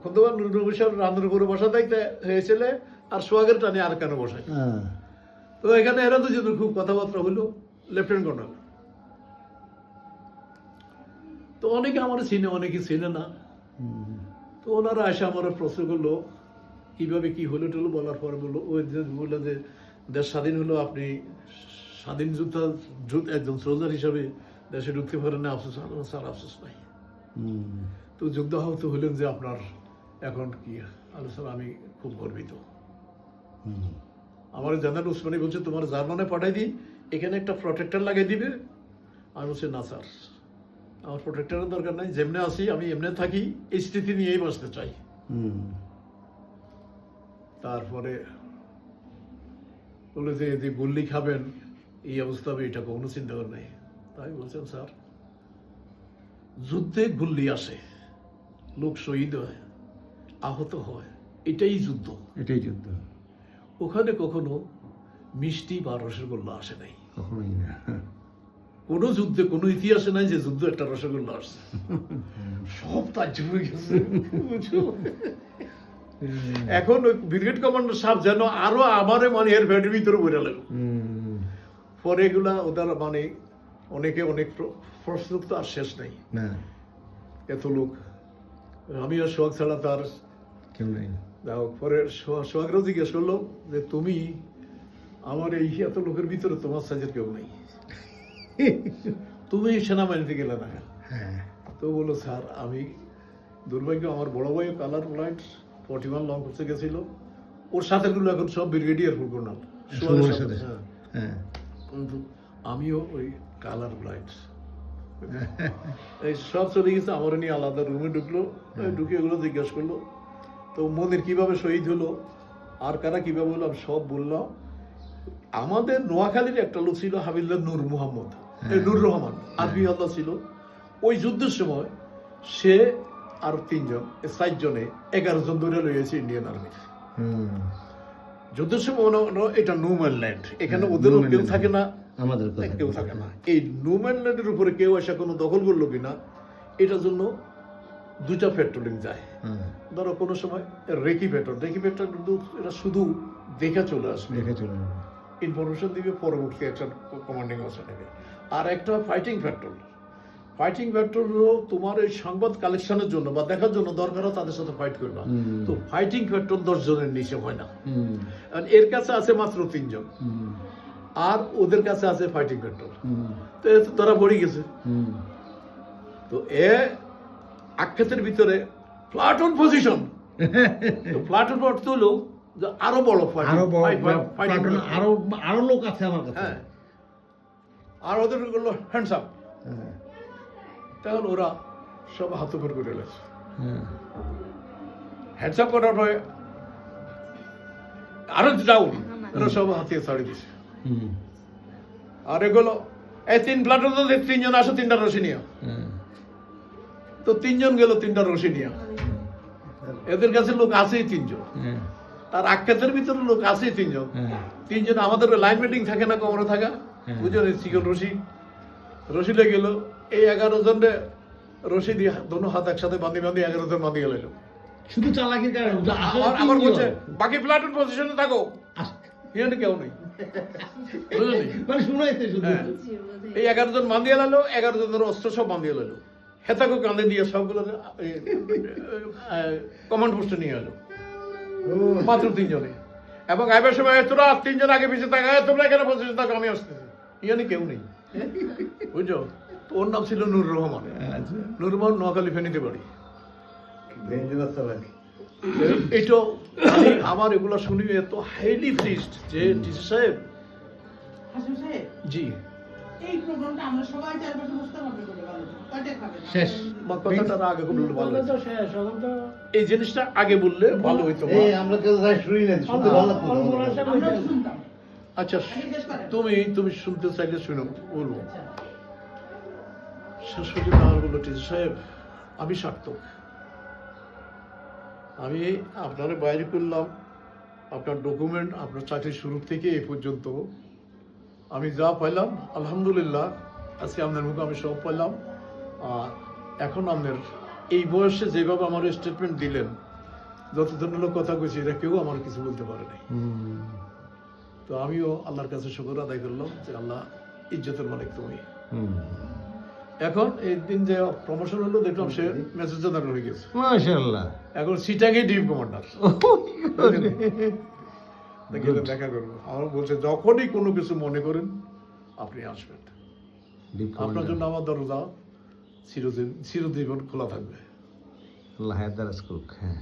খন্দকার নুরুল নবী সাহেব রান্নার উপরে বসা থাকতে হয়েছিল আর সোহাগের টানে আর কেন বসায়। তো এখানে এরা দুজনের খুব কথাবার্তা হলো, লেফটেন্যান্ট কর্নেল। তো অনেকে আমার চিনে, অনেকে চিনে না। তো ওনারা এসে আমার প্রশ্ন করলো কিভাবে কি হলো টলো, বলার পরে বললো ওই বললো যে দেশ স্বাধীন হলো, আপনি স্বাধীন একজন সোলজার হিসাবে দেশে ঢুকতে পারেন না, আফসোস। স্যার আফসোস নাই। তো যুদ্ধ আহত হলেন যে আপনার এখন কি আলোচনা, আমি খুব গর্বিত। আমার জেনারেল উসমানী বলছে তোমার জার্মানে পাঠাই দিই, এখানে একটা প্রোটেক্টর লাগিয়ে দিবে। আমি বলছি না স্যার, আমার প্রোটেক্টরের দরকার নাই, যেমনে আসি আমি এমনি থাকি, এই স্থিতি নিয়েই বাঁচতে চাই। তারপরে বলে যে যদি গুল্লি খাবেন এই অবস্থা হবে, এটা কোনো চিন্তা করে নাই। তাই বলছেন স্যার, যুদ্ধে গুল্লি আসে, লোক শহীদ হয়, আহত হয়, এটাই যুদ্ধ, এটাই যুদ্ধ। ওখানে কখনো মিষ্টি বা রসগোল্লা আসে নাই, কখনোই না। কোনো যুদ্ধে কোনো ইতিহাসে নাই যে যুদ্ধ একটা রসগোল্লা আসছে। সব তাজ্জব হয়ে গেছে। এখন ওই ব্রিগেড কমান্ডার সাহেব যেন আরো আমারে মানে এর ভেটের ভিতরে বইরা লাগলো। পরে এগুলা ওদের মানে অনেকে অনেক প্রশ্ন তো আর শেষ নাই, এত লোক। আমি আর সোহাগ ছাড়া তার কেউ নাই। পরে সোহাগরাও জিজ্ঞেস করলো যে তুমি আমার এই এত লোকের ভিতরে তোমার সাইজের কেউ নাই, তুমি সেনাবাহিনীতে গেলে না। তো বললো স্যার আমি দুর্ভাগ্য, আমার বড় ভাই কালার ব্লাইন্ড 41 লং করতে গেছিল, ওর সাথে গুলো এখন সব ব্রিগেডিয়ার ফুল করলাম। কিন্তু আমিও ওই কালার ব্লাইন্ড, এই সব চলে গেছে। আমার নিয়ে আলাদা রুমে ঢুকলো, ঢুকে এগুলো জিজ্ঞেস করলো তো মনির কিভাবে শহীদ হলো আর কারা কিভাবে হলো, আমি সব বললাম। আমাদের নোয়াখালীর একটা লোক ছিল হাবিলদার নূর মোহাম্মদ, নূর রহমান আরবি আল্লাহ ছিল। ওই যুদ্ধের সময় সে আর 4 জনে 11 জন ধরে লইয়েছে ইন্ডিয়ান আর্মির। যুদ্ধের সময় এটা নোম্যান ল্যান্ড, এখানে ওদেরও কেউ থাকে না, আমাদের কেউ থাকে না। এই নোম্যান ল্যান্ডের উপরে কেউ এসে কোনো দখল করলো কিনা, এটার জন্য 2টা পেট্রোলিং যায়। ধরো কোনো সময় রেকি পেট্রোল এটা শুধু দেখে চলে আসবে, ইনফরমেশন দিবে, পরবর্তী একটা কমান্ডিং অফিসার নেবে। আর একটা ফাইটিং পেট্রোল, ফাইটিং পেট্রোল তোমার এই সংবাদ কালেকশনের জন্য বা দেখার জন্য দরকার হয়, তাদের সাথে ফাইট করবা। তো ফাইটিং পেট্রোল 10 জনের নিচে হয় না, এর কাছে আছে মাত্র 3 জন, আর ওদের কাছে আছে ফাইটিং পেট্রোল। তো এ তো তারা বড়ি গেছে। তো এ আখ্যাতের ভিতরে প্লাটুন পজিশন, প্লাটুন অর্থ হলো যে আরো বড় আরো লোক আছে আমার কাছে। হ্যাঁ, আর ওদের করলো হ্যান্ডস আপ। তখন ওরা সব হাত উপর করে গেছে, হ্যান্ডস আপ করার পরে আরো ডাউন, ওরা সব হাতিয়ে ছাড়িয়ে দিছে। আর এগুলো এই 3 প্লাটুন, 3 জন আসো, 3টা রশি নিয়ে। তো 3 জন গেল 3টা রশি নিয়ে, এদের কাছে লোক আছেই 3 জন, তার আখ্যাতের ভিতরে লোক আছেই 3 জন। 3 জন আমাদের লাইন মিটিং থাকে না, কোমরে থাকা, বুঝলেন, সিকল রশি লেগে গেল। এই 11 জনে রশি দিয়ে দোনো হাত একসাথে বাঁধি 11 জন বাঁধি গেল। শুধু চালাকির কারণে আমার বলছে বাকি প্লাটুন পজিশনে থাকো, এখানে কেউ নেই, এই 11 জন বাঁধিয়ে লালো, 11 জনের অস্ত্র সব বাঁধিয়ে লালো, হেতাকে কাঁধে দিয়ে সবগুলো কমান্ড পোস্টে নিয়ে এলো, মাত্র 3 জনে। এবং আইবার সময় তোরা 3 জন আগে পিছিয়ে থাকা, তোমরা এখানে পজিশন থাকো, আমি আসতেছি, এখানে কেউ নেই, বুঝছো। ওর নাম ছিল নূর রহমান। নূর রহমান নোয়াখালী ফেনীতে বাড়ি। এইটা আমার এগুলো শুনি এত হাইলি ফ্রিস্ট যে টিচার সাহেব জি এই প্রোগ্রামটা আমরা সবাই চারপাশে বুঝতে পারবো শেষ কথাটা আগে বললে ভালো হতো। এই জিনিসটা আগে বললে ভালো হইতো। আমরা কেউ শুনি না, শুনতে ভালো লাগতো। আচ্ছা, তুমি শুনতে চাইলে শুনো, বলবো। শেষ পর্যন্ত আমার বললো টিচার সাহেব আমি সার্থক, আমি আপনারা বাইরে করলাম, আপনার ডকুমেন্ট, আপনার চাকরি শুরু থেকে এই পর্যন্ত আমি যা পাইলাম আলহামদুলিল্লাহ, আজকে আপনার মুখে আমি সব পাইলাম। এখন আপনার এই বয়সে যেভাবে আমার স্টেটমেন্ট দিলেন, যতজন লোক কথা কইছি এটা কেউ আমার কিছু বলতে পারে নাই। হুম, তো আমিও আল্লাহর কাছে শুকর আদায় করলাম যে আল্লাহ ইজ্জতের মালিক তুমি। হুম। এখন এই দিন যে প্রমোশন হলো দেখলাম সে মেসেজ জেনারেল হয়ে গেছে, মাশাআল্লাহ। এখন সিটাকে ডিপ কমান্ডার। গেলে দেখা করবো, আমার বলছে যখনই কোনো কিছু মনে করেন আপনি আসবেন, ডিপ আপনার কমান্ডার। জন্য আমার দরজা চিরজীবন খোলা থাকবে। আল্লাহ হায়াত দারাজ করুক। হ্যাঁ।